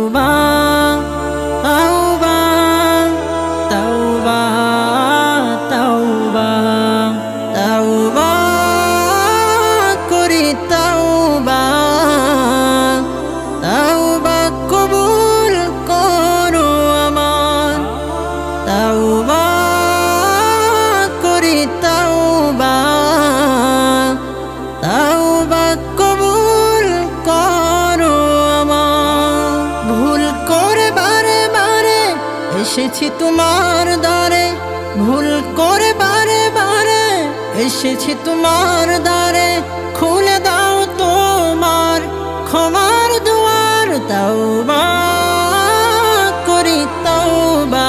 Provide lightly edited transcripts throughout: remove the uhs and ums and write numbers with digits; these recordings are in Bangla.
তাওবা তাওবা তাওবা তাওবা তাওবা করি তাওবা তাওবা কবুল করো আমার তাওবা করি তাওবা তাওবা কবুল করো আমার ভুল করে বারে বারে এসেছি তোমার দ্বারে ভুল করে বারে বারে এসেছি তোমার দ্বারে খুলে দাও তোমার ক্ষমার দুয়ার তাওবা করি তাওবা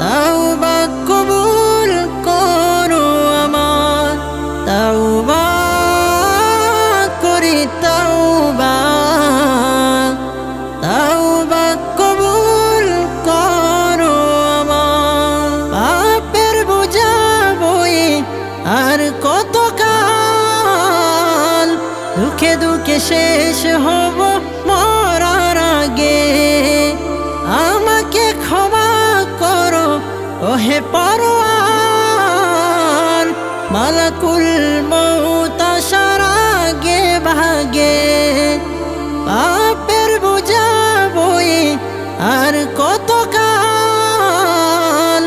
তাওবা কবুল করো আমার তাওবা করি তাওবা তাওবা কবুল করো আমার পাপের বোঝা বয়ে আর কত কাল দুঃখে দুঃখে শেষ হব মরার আগে আমাকে ক্ষমা করো ওহে পরওয়ার মালাকুল মউত আসার আগে ভাগে পাপের বোঝা বয়ে আর কত কাল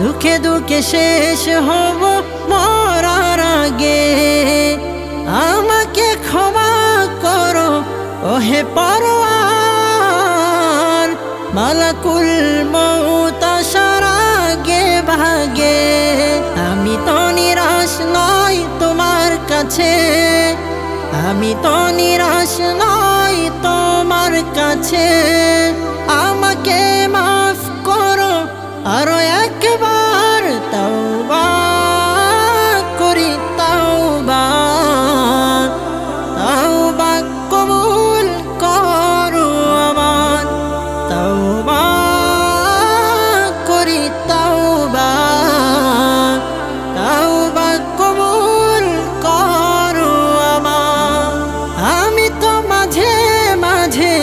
দুঃখে দুঃখে শেষ হব মরার আগে আমাকে ক্ষমা করো ওহে পরওয়ার মালাকুল মউত আসার আগে ভাগে আমি তো নিরাশ নই তোমার কাছে আমি তো নিরাশ নই তোমার কাছে আমাকে মাফ করো আরো একবার তাওবা করি তাওবা তাওবা কবুল করো আমার তাওবা করি তাওবা তাওবা কবুল করো আমার আমি তো মাঝে মাঝে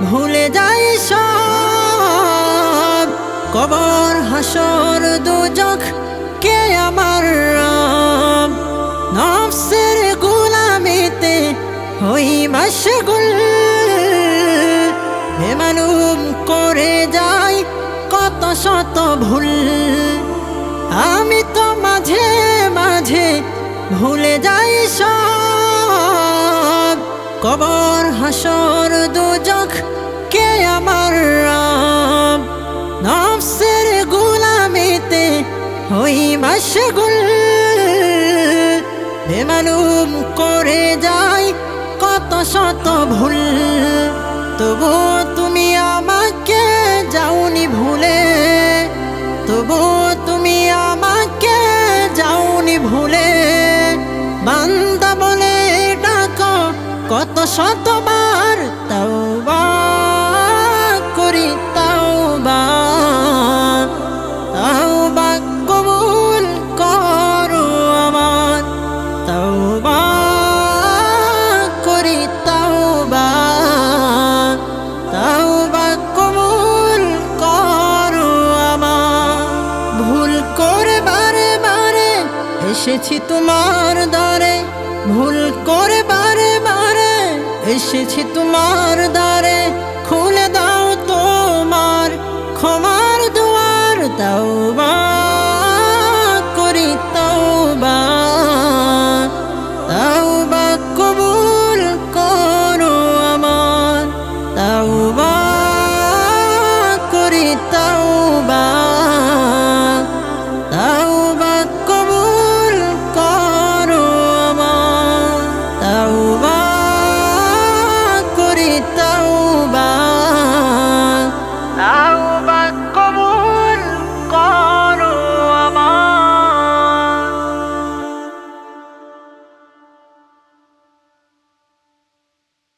ভুলে যাই সব কবর হাসর দুজখ কে আমার রব নফসের গোলামিতে হই মাশগুল বেমালুম করে যাই কত শত ভুল আমি তো মাঝে মাঝে ভুলে যাই সব কবর হাসর দুজখ কে আমার রব নফসের গোলামিতে হই মাশগুল বেমালুম করে যাই কত শত ভুল তবুও তুমি আমাকে যাওনি ভুলে তবুও তুমি আমাকে যাওনি ভুলে বান্দা বলে ডাকো কত শতবার তাওবা করি তাওবা তাওবা কবুল করো আমার তাওবা করি তাওবা তাওবা কবুল করো আমার ভুল করে বারে বারে এসেছি তোমার দ্বারে ভুল করে বারে বারে এসেছি তোমার দ্বারে